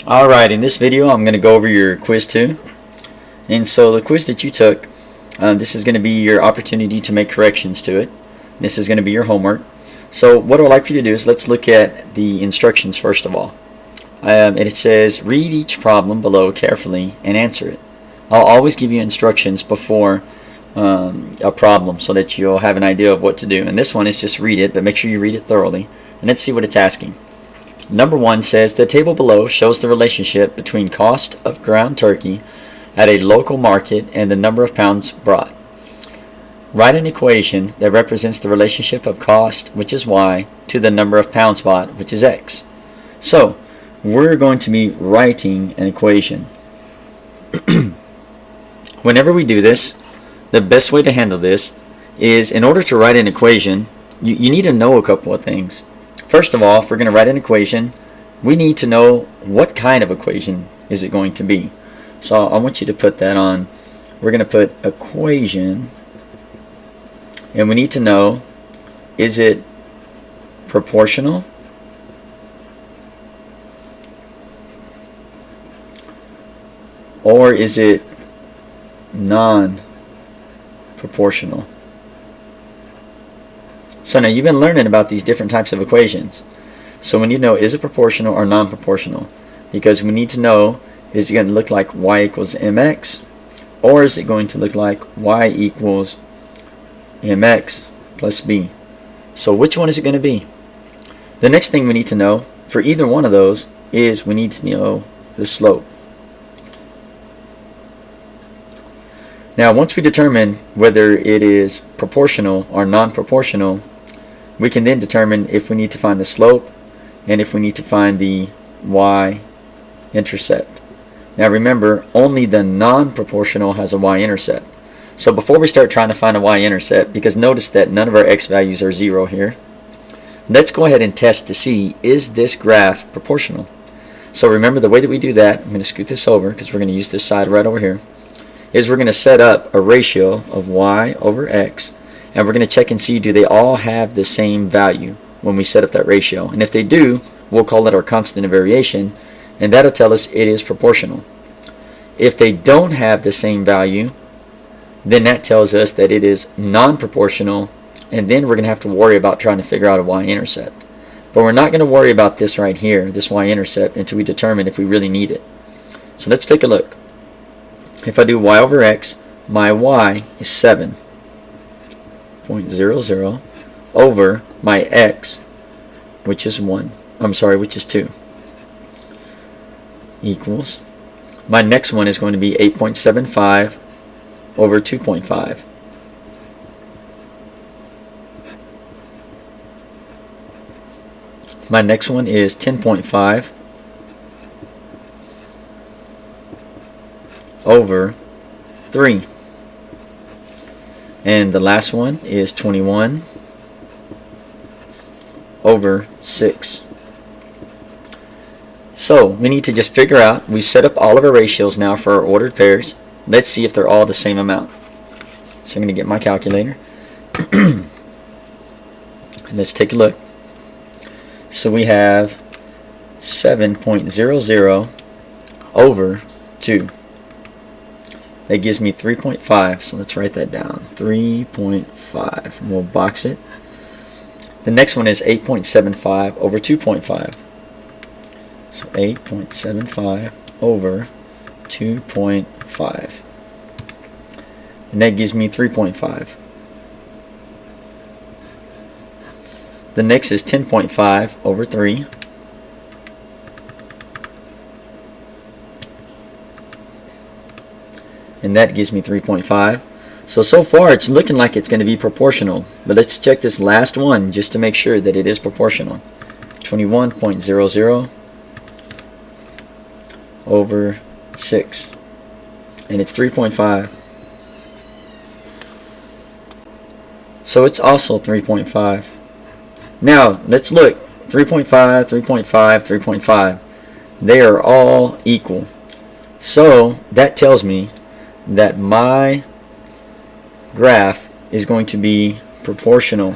Alright, in this video I'm going to go over your quiz 2. And so the quiz that you took, this is going to be your opportunity to make corrections to it. This is going to be your homework. So what I would like for you to do is let's look at the instructions first of all. It says read each problem below carefully and answer it. I'll always give you instructions before a problem so that you'll have an idea of what to do. And this one is just read it, but make sure you read it thoroughly. And let's see what it's asking. Number 1 says the table below shows the relationship between cost of ground turkey at a local market and the number of pounds brought. Write an equation that represents the relationship of cost, which is y, to the number of pounds bought, which is x. So we're going to be writing an equation. Whenever we do this, the best way to handle this is, in order to write an equation, you need to know a couple of things. First of all, if we're going to write an equation, we need to know what kind of equation is it going to be. So I want you to put that on. We're going to put equation, and we need to know, is it proportional or is it non-proportional? So now you've been learning about these different types of equations. So we need to know, is it proportional or non-proportional? Because we need to know, is it going to look like y equals mx, or is it going to look like y equals mx plus b? So which one is it going to be? The next thing we need to know for either one of those is we need to know the slope. Now once we determine whether it is proportional or non-proportional, we can then determine if we need to find the slope and if we need to find the y-intercept. Now remember, only the non-proportional has a y-intercept. So before we start trying to find a y-intercept, because notice that none of our x values are 0 here, let's go ahead and test to see, is this graph proportional? So remember, the way that we do that, I'm going to scoot this over because we're going to use this side right over here, is we're going to set up a ratio of y over x, and we're going to check and see, do they all have the same value when we set up that ratio? And if they do, we'll call it our constant of variation, and that'll tell us it is proportional. If they don't have the same value, then that tells us that it is non-proportional, and then we're going to have to worry about trying to figure out a y-intercept. But we're not going to worry about this right here, this y-intercept, until we determine if we really need it. So let's take a look. If I do y over x, my y is 7.00 over my x, which is 2, equals, my next one is going to be 8.75 over 2.5. My next one is 10.5 over 3. And the last one is 21 over 6. So we need to just figure out, we've set up all of our ratios now for our ordered pairs. Let's see if they're all the same amount. So I'm going to get my calculator. And let's take a look. So we have 7.00 over 2. That gives me 3.5, so let's write that down. 3.5, and we'll box it. The next one is 8.75 over 2.5. So 8.75 over 2.5. And that gives me 3.5. The next is 10.5 over 3. And that gives me 3.5. So far it's looking like it's going to be proportional. But let's check this last one just to make sure that it is proportional. 21.00 over 6. And it's 3.5. So it's also 3.5. Now let's look. 3.5, 3.5, 3.5. They are all equal. So that tells me that my graph is going to be proportional.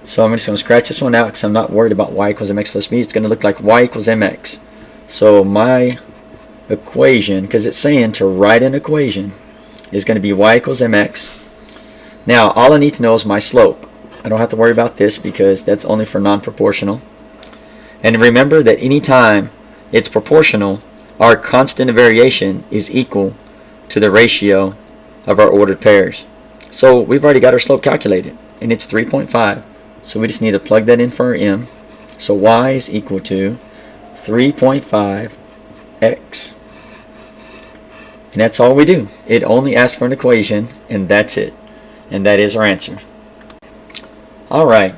So I'm just going to scratch this one out because I'm not worried about y equals mx plus b. It's going to look like y equals mx. So my equation, because it's saying to write an equation, is going to be y equals mx. Now all I need to know is my slope. I don't have to worry about this because that's only for non-proportional. And remember that anytime it's proportional, our constant of variation is equal to the ratio of our ordered pairs. So we've already got our slope calculated, and it's 3.5. So we just need to plug that in for our m. So y is equal to 3.5x. And that's all we do. It only asks for an equation, and that's it. And that is our answer. Alright,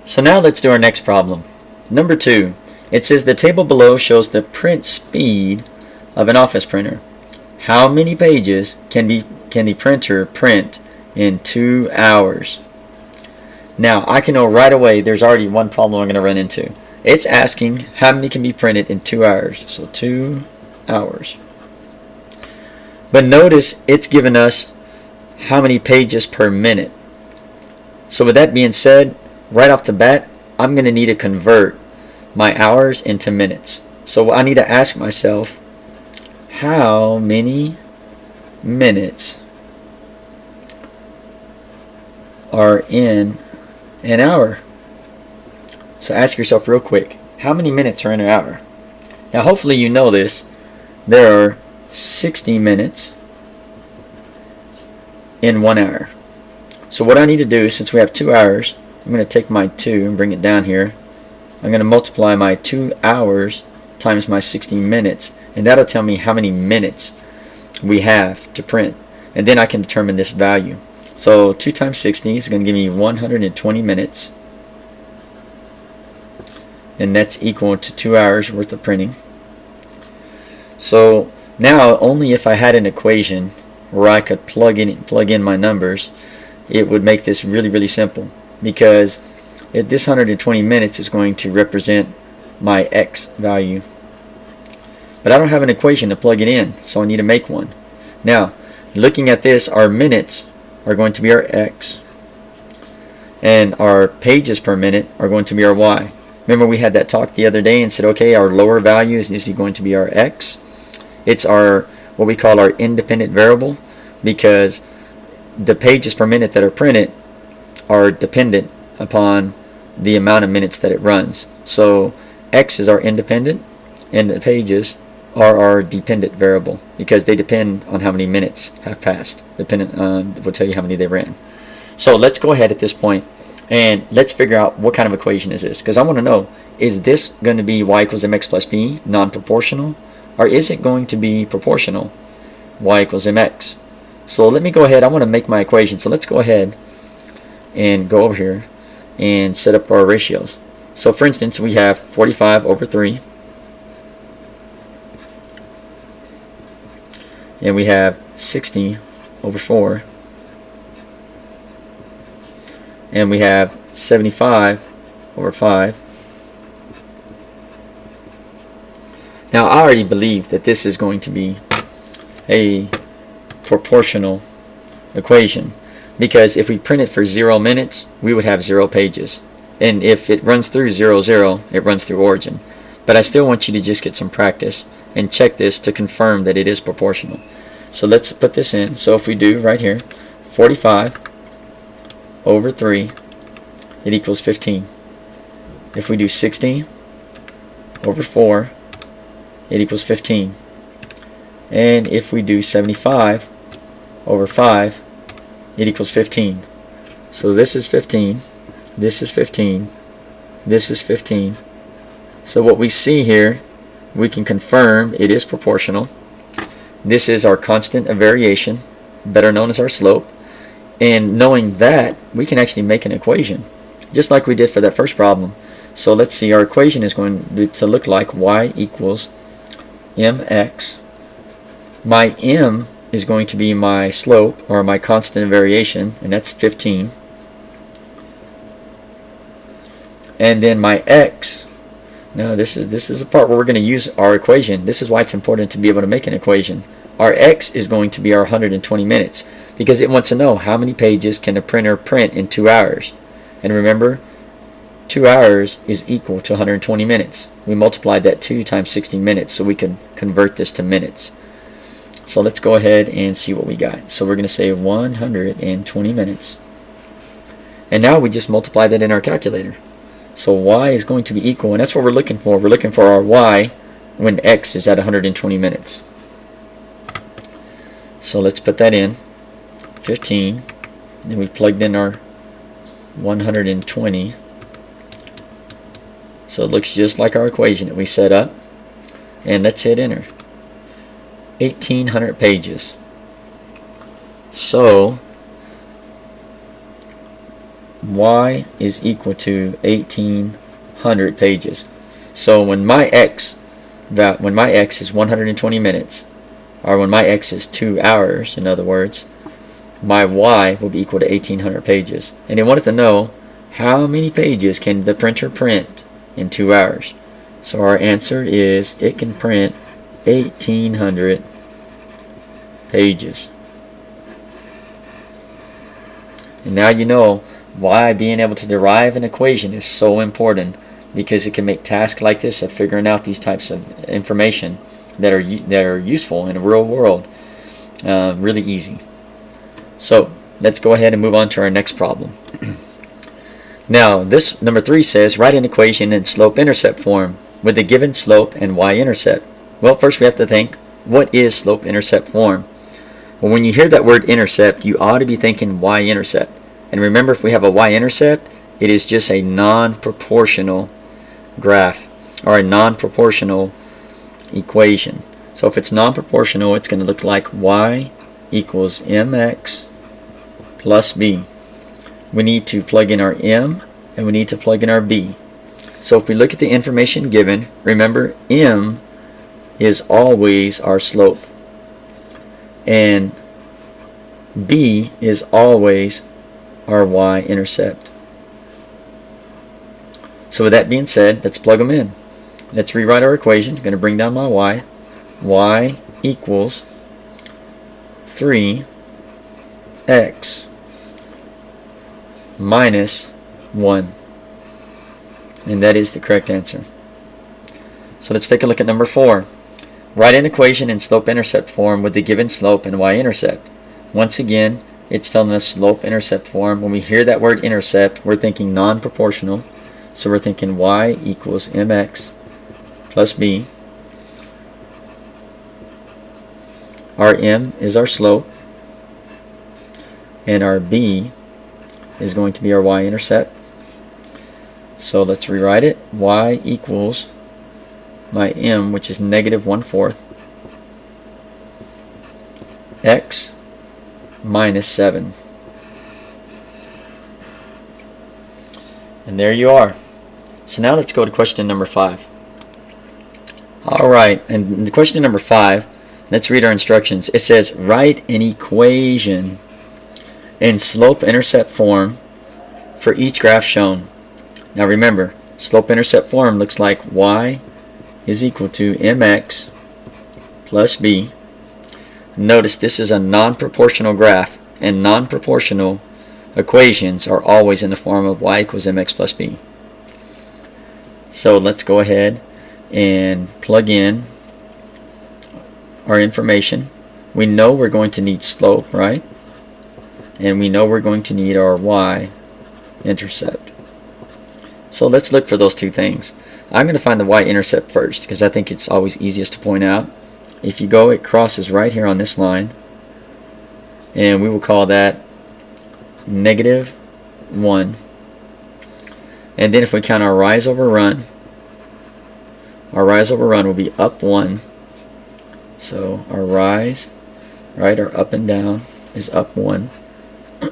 so now let's do our next problem. Number 2. It says the table below shows the print speed of an office printer. How many pages can the printer print in 2 hours? Now I can know right away there's already one problem I'm going to run into. It's asking how many can be printed in 2 hours. So 2 hours. But notice it's given us how many pages per minute. So with that being said, right off the bat, I'm going to need to convert my hours into minutes. So I need to ask myself, how many minutes are in an hour? So ask yourself real quick, how many minutes are in an hour? Now hopefully you know this. There are 60 minutes in 1 hour. So what I need to do, since we have 2 hours, I'm going to take my 2 and bring it down here. I'm going to multiply my 2 hours times my 60 minutes, and that'll tell me how many minutes we have to print. And then I can determine this value. So 2 times 60 is going to give me 120 minutes. And that's equal to 2 hours worth of printing. So now only if I had an equation where I could plug in my numbers, it would make this really, really simple. Because if this 120 minutes is going to represent my x value. But I don't have an equation to plug it in, so I need to make one. Now, looking at this, our minutes are going to be our x, and our pages per minute are going to be our y. Remember we had that talk the other day and said, okay, our lower value is going to be our x. It's our what we call our independent variable, because the pages per minute that are printed are dependent upon the amount of minutes that it runs. So x is our independent, and the pages are our dependent variable because they depend on how many minutes have passed. Dependent on, will tell you how many they ran. So let's go ahead at this point and let's figure out what kind of equation is this, because I want to know, is this going to be y equals mx plus b, non-proportional, or is it going to be proportional, y equals mx? So let me go ahead, I want to make my equation. So let's go ahead and go over here and set up our ratios. So for instance, we have 45 over 3, and we have 60 over 4, and we have 75 over 5. Now I already believe that this is going to be a proportional equation, because if we print it for 0 minutes, we would have 0 pages. And if it runs through 0, 0, it runs through origin. But I still want you to just get some practice and check this to confirm that it is proportional. So let's put this in. So if we do right here, 45 over 3, it equals 15. If we do 60 over 4, it equals 15. And if we do 75 over 5, it equals 15. So this is 15, this is 15, this is 15. So what we see here, we can confirm it is proportional. This is our constant of variation, better known as our slope. And knowing that, we can actually make an equation, just like we did for that first problem. So let's see, our equation is going to look like y equals mx. My m is going to be my slope, or my constant of variation, and that's 15. And then my x, now this is a part where we're going to use our equation. This is why it's important to be able to make an equation. Our x is going to be our 120 minutes, because it wants to know how many pages can a printer print in 2 hours. And remember, 2 hours is equal to 120 minutes. We multiplied that 2 times 60 minutes so we can convert this to minutes. So let's go ahead and see what we got. So we're going to say 120 minutes. And now we just multiply that in our calculator. So y is going to be equal, and that's what we're looking for. We're looking for our y when x is at 120 minutes. So let's put that in, 15, and then we plugged in our 120. So it looks just like our equation that we set up. And let's hit enter. 1,800 pages. So y is equal to 1,800 pages. So when my x is 120 minutes, or when my x is 2 hours, in other words, my y will be equal to 1,800 pages. And they wanted to know how many pages can the printer print in 2 hours. So our answer is it can print 1,800 pages. And now you know why being able to derive an equation is so important, because it can make tasks like this of figuring out these types of information that are useful in the real world really easy. So let's go ahead and move on to our next problem. Now this number 3 says write an equation in slope-intercept form with the given slope and y-intercept. Well, first we have to think, what is slope-intercept form? Well, when you hear that word intercept, you ought to be thinking y-intercept. And remember, if we have a y-intercept, it is just a non-proportional graph or a non-proportional equation. So if it's non-proportional, it's going to look like y equals mx plus b. We need to plug in our m and we need to plug in our b. So if we look at the information given, remember m is always our slope and b is always our y-intercept. So with that being said, let's plug them in. Let's rewrite our equation. I'm going to bring down my y. Y equals 3x minus 1. And that is the correct answer. So let's take a look at number 4. Write an equation in slope-intercept form with the given slope and y-intercept. Once again, it's telling us slope-intercept form. When we hear that word intercept, we're thinking non-proportional. So we're thinking y equals mx plus b. Our m is our slope, and our b is going to be our y-intercept. So let's rewrite it. Y equals my m, which is negative 1/4, x minus 7. And there you are. So now let's go to question number 5. Alright, and the question number 5, let's read our instructions. It says write an equation in slope-intercept form for each graph shown. Now remember, slope-intercept form looks like y is equal to mx plus b. Notice this is a non-proportional graph, and non-proportional equations are always in the form of y equals mx plus b. So let's go ahead and plug in our information. We know we're going to need slope, right? And we know we're going to need our y-intercept. So let's look for those two things. I'm going to find the y-intercept first because I think it's always easiest to point out. If you go, it crosses right here on this line, and we will call that negative 1. And then if we count our rise over run will be up 1. So our rise, right, our up and down is up 1.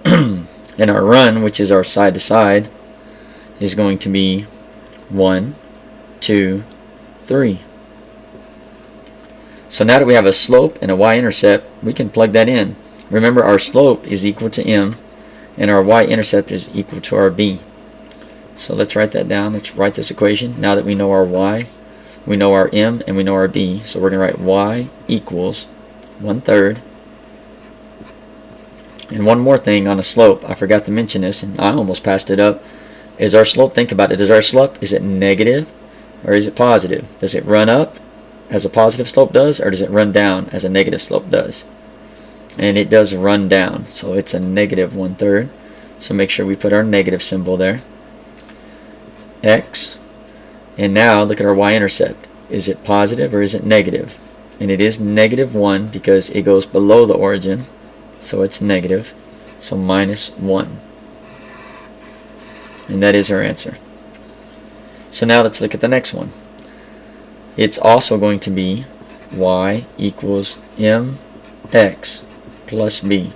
And our run, which is our side to side, is going to be 1, 2, 3. So now that we have a slope and a y-intercept, we can plug that in. Remember, our slope is equal to m, and our y-intercept is equal to our b. So let's write that down. Let's write this equation. Now that we know our y, we know our m, and we know our b. So we're going to write y equals 1/3. And one more thing on a slope, I forgot to mention this, and I almost passed it up. is our slope, think about it, is our slope, is it negative or is it positive? Does it run up as a positive slope does, or does it run down as a negative slope does? And it does run down, so it's a negative 1/3. So make sure we put our negative symbol there. X. And now look at our y-intercept. Is it positive or is it negative? And it is -1 because it goes below the origin, so it's negative. So -1. And that is our answer. So now let's look at the next one. It's also going to be y equals mx plus b.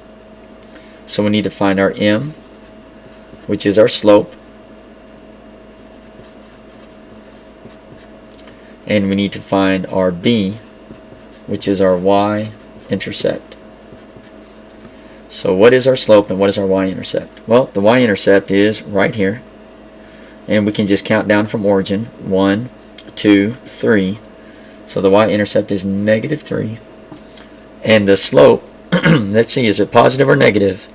So we need to find our m, which is our slope, and we need to find our b, which is our y-intercept. So what is our slope and what is our y-intercept? Well, the y-intercept is right here, and we can just count down from origin. 1, 2, 3. So the y-intercept is -3. And the slope, let's see, is it positive or negative?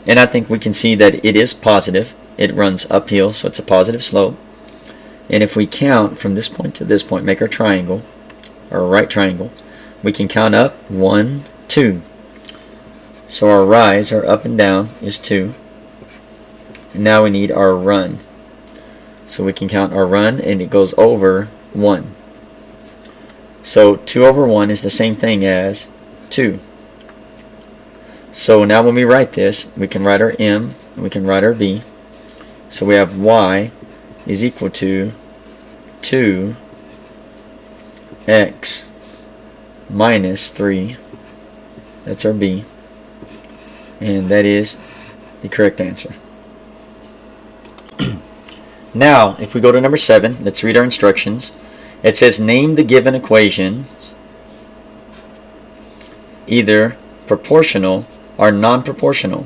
And I think we can see that it is positive. It runs uphill, so it's a positive slope. And if we count from this point to this point, make our triangle, our right triangle, we can count up 1, 2. So our rise, our up and down, is 2. And now we need our run. So we can count our run, and it goes over 1. So 2 over 1 is the same thing as 2. So now when we write this, we can write our m, and we can write our b. So we have y is equal to 2x minus 3. That's our b. And that is the correct answer. Now, if we go to number 7, let's read our instructions. It says name the given equations, either proportional or non-proportional.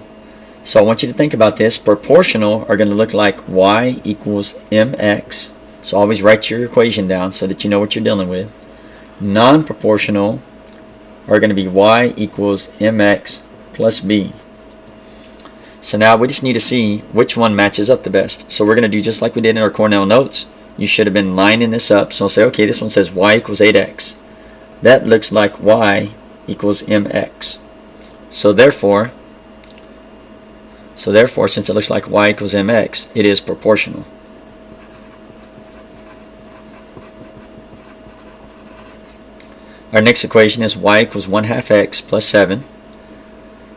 So I want you to think about this. Proportional are going to look like y equals mx. So always write your equation down so that you know what you're dealing with. Non-proportional are going to be y equals mx plus b. So now we just need to see which one matches up the best. So we're going to do just like we did in our Cornell notes. You should have been lining this up. So I'll say, okay, this one says y equals 8x. That looks like y equals mx. So therefore, since it looks like y equals mx, it is proportional. Our next equation is y equals 1/2 x plus 7.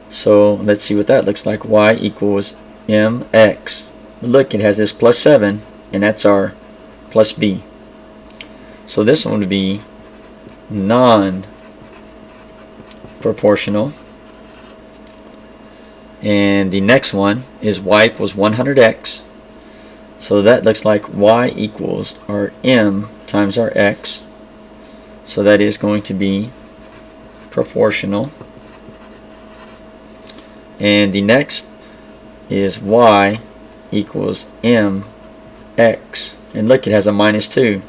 So let's see what that looks like. Y equals mx. Look, it has this plus 7, and that's our plus b. So this one would be non-proportional. And the next one is y equals 100x. So that looks like y equals our m times our x. So that is going to be proportional. And the next is y equals mx. And look, it has a -2.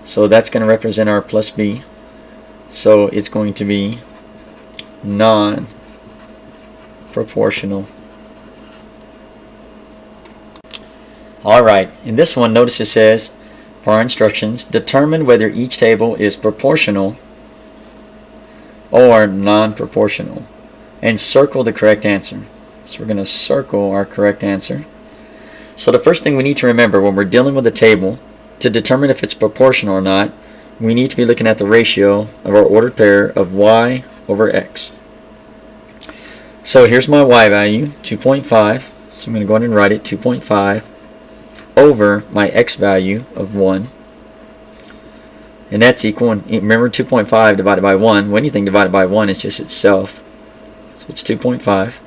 So that's going to represent our plus b. So it's going to be non-proportional. Alright, in this one, notice it says, for our instructions, determine whether each table is proportional or non-proportional, and circle the correct answer. So we're going to circle our correct answer. So the first thing we need to remember when we're dealing with a table, to determine if it's proportional or not, we need to be looking at the ratio of our ordered pair of y over x. So here's my y value, 2.5. So I'm going to go ahead and write it, 2.5 over my x value of 1. And that's equal, and remember 2.5 divided by 1, when anything divided by 1 is just itself. So it's 2.5.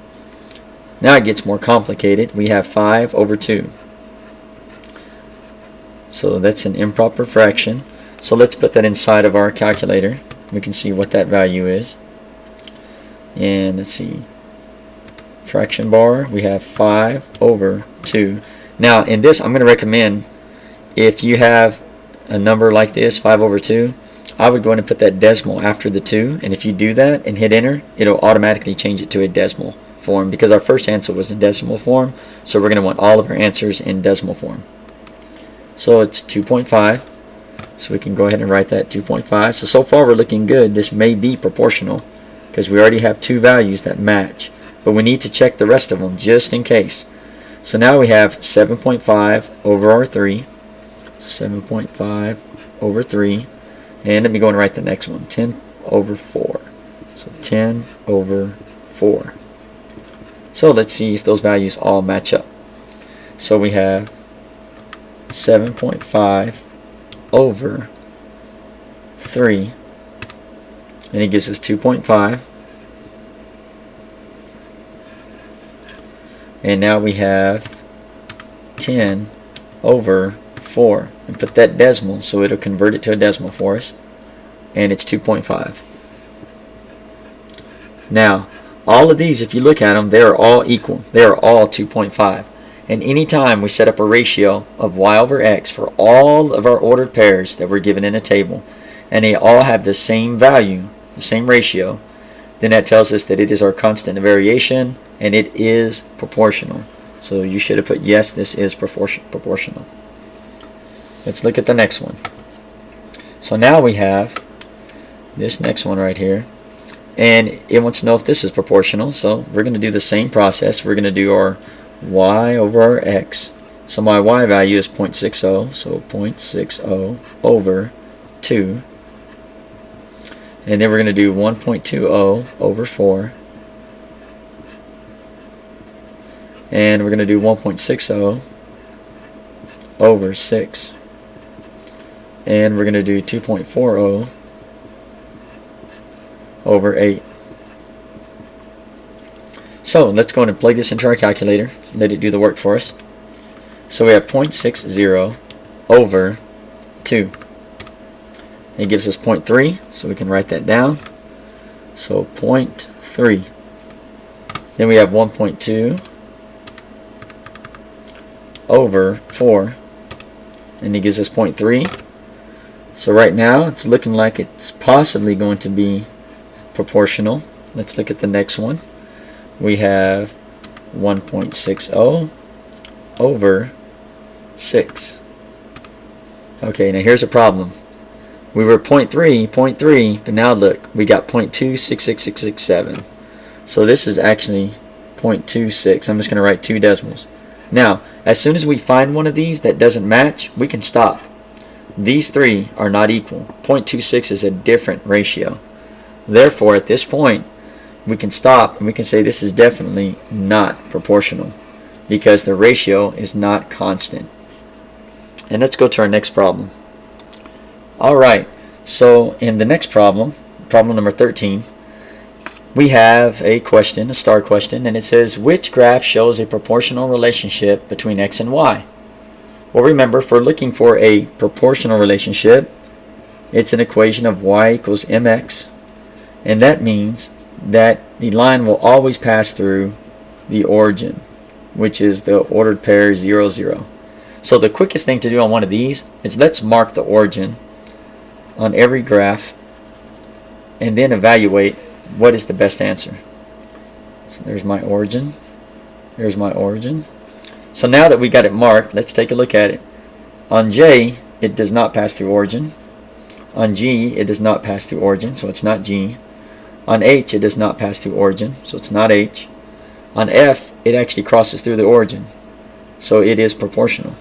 Now it gets more complicated. We have 5 over 2. So that's an improper fraction. So let's put that inside of our calculator. We can see what that value is. And let's see. Fraction bar, we have 5 over 2. Now in this, I'm going to recommend, if you have a number like this, 5 over 2, I would go ahead and put that decimal after the 2, and if you do that and hit enter, it'll automatically change it to a decimal form because our first answer was in decimal form, so we're going to want all of our answers in decimal form. So it's 2.5, so we can go ahead and write that 2.5. So far we're looking good. This may be proportional because we already have two values that match, but we need to check the rest of them just in case. So now we have 7.5 over our 3, 7.5 over 3, and let me go and write the next one, 10 over 4. So 10 over 4. So let's see if those values all match up. So we have 7.5 over 3, and it gives us 2.5. And now we have 10 over 4. And put that decimal so it'll convert it to a decimal for us. And it's 2.5. Now, all of these, if you look at them, they are all equal. They are all 2.5. And anytime we set up a ratio of y over x for all of our ordered pairs that we're given in a table, and they all have the same value, the same ratio, then that tells us that it is our constant of variation and it is proportional. So you should have put yes, this is proportional. Let's look at the next one. So now we have this next one right here, and it wants to know if this is proportional. So we're going to do the same process. We're going to do our y over our x. So my y value is 0.60, so 0.60 over 2. And then we're going to do 1.20 over 4. And we're going to do 1.60 over 6. And we're going to do 2.40 over 8. So let's go ahead and plug this into our calculator. Let it do the work for us. So we have 0.60 over 2. It gives us 0.3, so we can write that down. So 0.3. Then we have 1.2 over 4, and it gives us 0.3. So right now it's looking like it's possibly going to be proportional. Let's look at the next one. We have 1.60 over 6. Okay, now here's a problem. We were 0.3, but now look, we got 0.266667. So this is actually 0.26. I'm just going to write two decimals. Now, as soon as we find one of these that doesn't match, we can stop. These three are not equal. 0.26 is a different ratio. Therefore, at this point, we can stop and we can say this is definitely not proportional because the ratio is not constant. And let's go to our next problem. Alright, so in the next problem, problem number 13, we have a question, a star question, and it says, which graph shows a proportional relationship between x and y? Well, remember, if we're looking for a proportional relationship, it's an equation of y equals mx, and that means that the line will always pass through the origin, which is the ordered pair 0, 0. So the quickest thing to do on one of these is let's mark the origin on every graph and then evaluate what is the best answer. So there's my origin. There's my origin. So now that we got it marked, let's take a look at it. On J, it does not pass through origin. On G, it does not pass through origin, so it's not G. On H, it does not pass through origin, so it's not H. On F, it actually crosses through the origin, so it is proportional.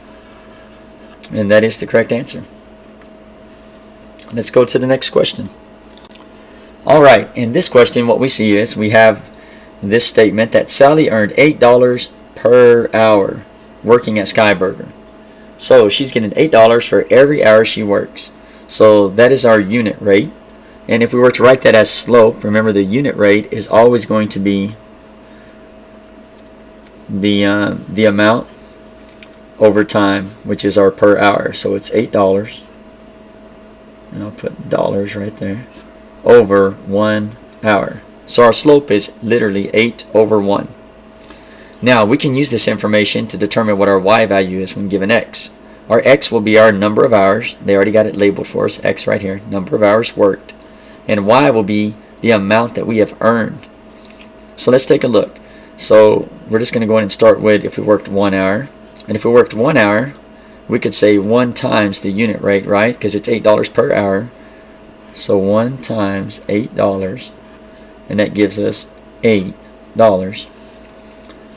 And that is the correct answer. Let's go to the next question. Alright, in this question what we see is we have this statement that Sally earned $8 per hour working at Skyburger. So she's getting $8 for every hour she works. So that is our unit rate. And if we were to write that as slope, remember the unit rate is always going to be the amount over time, which is our per hour. So it's $8, and I'll put dollars right there, over 1 hour. So our slope is literally 8 over 1. Now we can use this information to determine what our y value is when given x. Our x will be our number of hours. They already got it labeled for us, x right here, number of hours worked. And y will be the amount that we have earned. So let's take a look. So we're just going to go ahead and start with if we worked 1 hour. And if we worked 1 hour, we could say 1 times the unit rate, right? Because it's $8 per hour. So 1 times $8, and that gives us $8.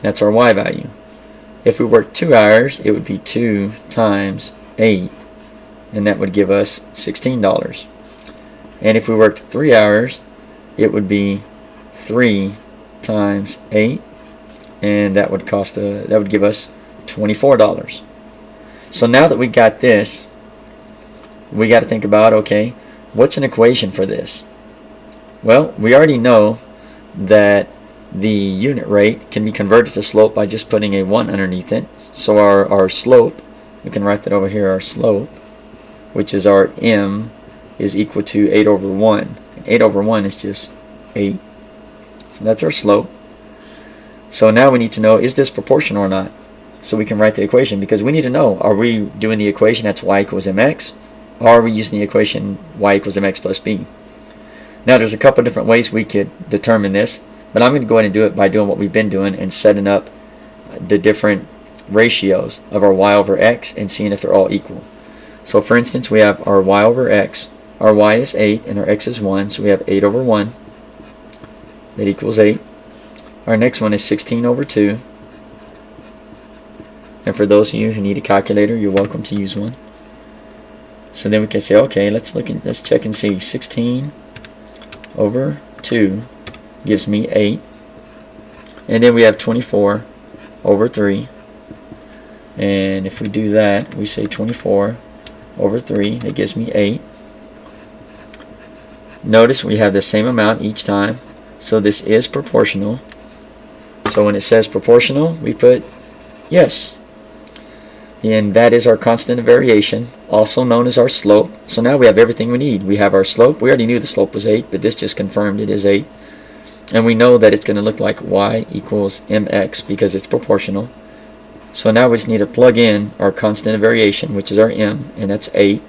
That's our Y value. If we worked 2 hours, it would be 2 times 8, and that would give us $16. And if we worked 3 hours, it would be 3 times 8, and that would give us $24. So now that we got this, we got to think about, okay, what's an equation for this? Well, we already know that the unit rate can be converted to slope by just putting a 1 underneath it. So our slope, we can write that over here, our slope, which is our m, is equal to 8 over 1. And 8 over 1 is just 8. So that's our slope. So now we need to know, is this proportional or not? So we can write the equation, because we need to know, are we doing the equation that's y equals mx, or are we using the equation y equals mx plus b? Now there's a couple different ways we could determine this, but I'm going to go ahead and do it by doing what we've been doing and setting up the different ratios of our y over x and seeing if they're all equal. So for instance, we have our y over x. Our y is 8 and our x is 1, so we have 8 over 1. That equals 8. Our next one is 16 over 2. And for those of you who need a calculator, you're welcome to use one. So then we can say, okay, let's check and see. 16 over 2 gives me 8. And then we have 24 over 3. And if we do that, we say 24 over 3, that gives me 8. Notice we have the same amount each time, so this is proportional. So when it says proportional, we put yes. And that is our constant of variation, also known as our slope. So now we have everything we need. We have our slope. We already knew the slope was 8, but this just confirmed it is 8. And we know that it's going to look like y equals mx because it's proportional. So now we just need to plug in our constant of variation, which is our m, and that's 8.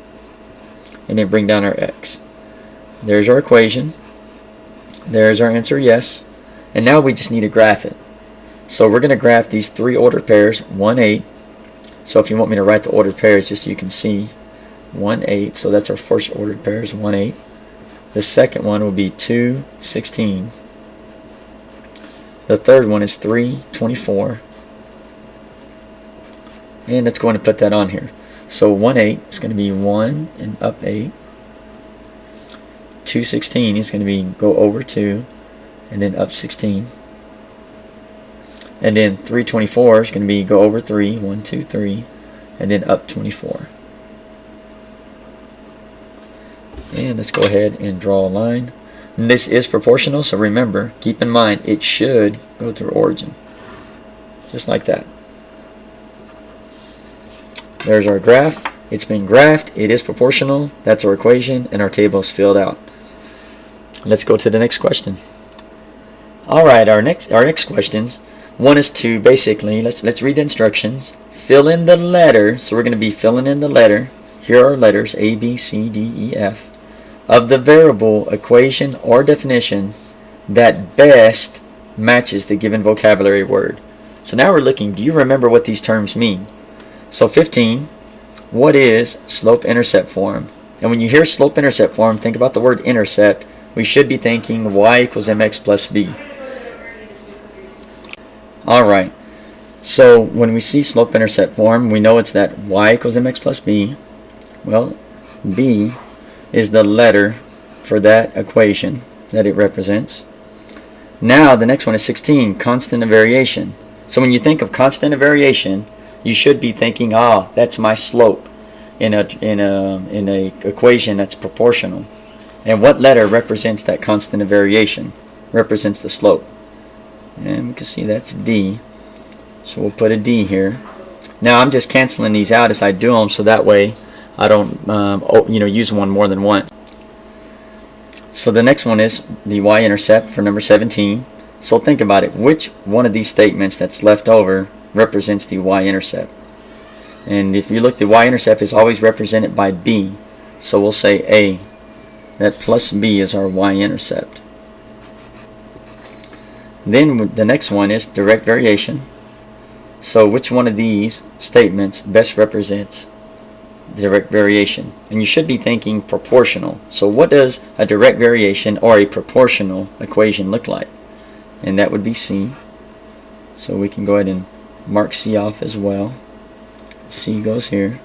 And then bring down our x. There's our equation. There's our answer, yes. And now we just need to graph it. So we're going to graph these 3 ordered pairs, 1, 8. So if you want me to write the ordered pairs just so you can see, 1, 8. So that's our first ordered pairs, 1, 8. The second one will be 2, 16. The third one is 3, 24. And let's go ahead and put that on here. So 1, 8 is going to be 1 and up 8. 2, 16 is going to be go over 2 and then up 16. And then 3, 24 is going to be go over 3, 1, 2, 3, and then up 24. And let's go ahead and draw a line. And this is proportional, so remember, keep in mind, it should go through origin. Just like that. There's our graph. It's been graphed. It is proportional. That's our equation, and our table is filled out. Let's go to the next question. All right, our next questions. One is to basically, let's read the instructions. Fill in the letter. So we're going to be filling in the letter. Here are letters A, B, C, D, E, F of the variable, equation, or definition that best matches the given vocabulary word. So now we're looking, do you remember what these terms mean? So 15, what is slope-intercept form? And when you hear slope-intercept form, think about the word intercept. We should be thinking y equals mx plus b. Alright, so when we see slope-intercept form, we know it's that y equals mx plus b. Well, b is the letter for that equation that it represents. Now the next one is 16, constant of variation. So when you think of constant of variation, you should be thinking, that's my slope in a equation that's proportional. And what letter represents that constant of variation? Represents the slope. And we can see that's D. So we'll put a D here. Now I'm just canceling these out as I do them, so that way I don't use one more than once. So the next one is the y-intercept for number 17. So think about it. Which one of these statements that's left over represents the y-intercept? And if you look, the y-intercept is always represented by B. So we'll say A. That plus B is our y-intercept. Then the next one is direct variation. So which one of these statements best represents direct variation? And you should be thinking proportional. So what does a direct variation or a proportional equation look like? And that would be C. So we can go ahead and mark C off as well. C goes here.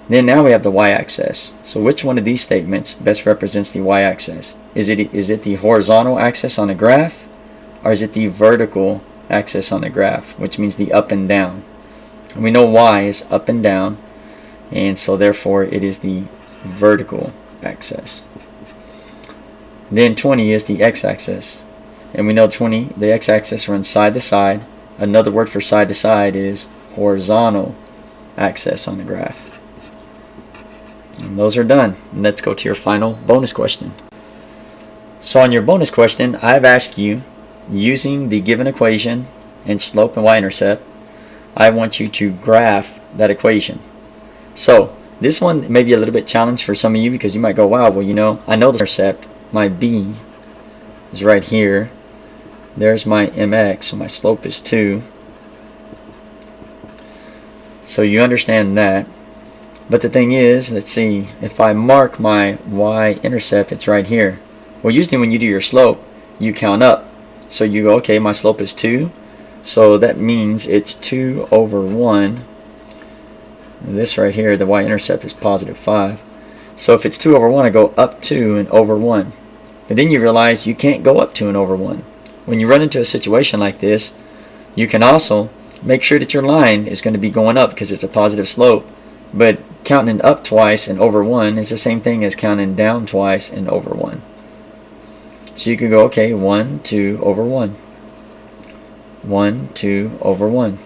Then now we have the y-axis. So which one of these statements best represents the y-axis? Is it the horizontal axis on a graph, or is it the vertical axis on the graph, which means the up and down? And we know y is up and down, and so therefore it is the vertical axis. Then 20 is the x-axis, and we know 20, the x-axis runs side to side. Another word for side to side is horizontal axis on the graph. And those are done. And let's go to your final bonus question. So on your bonus question, I've asked you, using the given equation and slope and y-intercept, I want you to graph that equation. So this one may be a little bit challenged for some of you, because you might go, wow, well, you know, I know the intercept, my b is right here. There's my mx, so my slope is 2. So you understand that. But the thing is, let's see, if I mark my y-intercept, it's right here. Well, usually when you do your slope, you count up. So you go, okay, my slope is 2. So that means it's 2 over 1. And this right here, the y-intercept is positive 5. So if it's 2 over 1, I go up 2 and over 1. But then you realize you can't go up 2 and over 1. When you run into a situation like this, you can also make sure that your line is going to be going up because it's a positive slope. But counting up twice and over 1 is the same thing as counting down twice and over 1. So you could go, okay, 1, 2 over 1. 1, 2 over 1.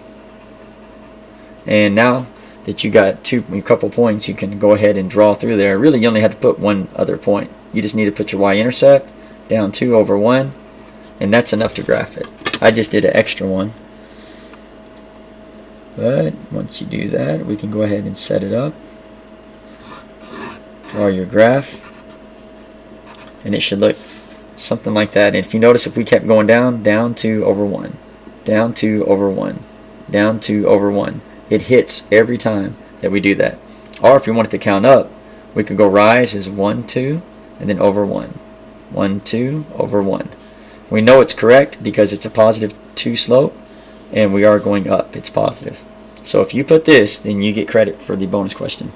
And now that you got a couple points, you can go ahead and draw through there. Really, you only had to put one other point. You just need to put your y-intercept down 2 over 1, and that's enough to graph it. I just did an extra one. But once you do that, we can go ahead and set it up. Draw your graph. And it should look something like that. And if you notice, if we kept going down, down 2 over 1, down 2 over 1, down 2 over 1, it hits every time that we do that. Or if we wanted to count up, we could go rise as 1, 2, and then over 1. 1, 2, over 1. We know it's correct because it's a positive 2 slope, and we are going up. It's positive. So if you put this, then you get credit for the bonus question.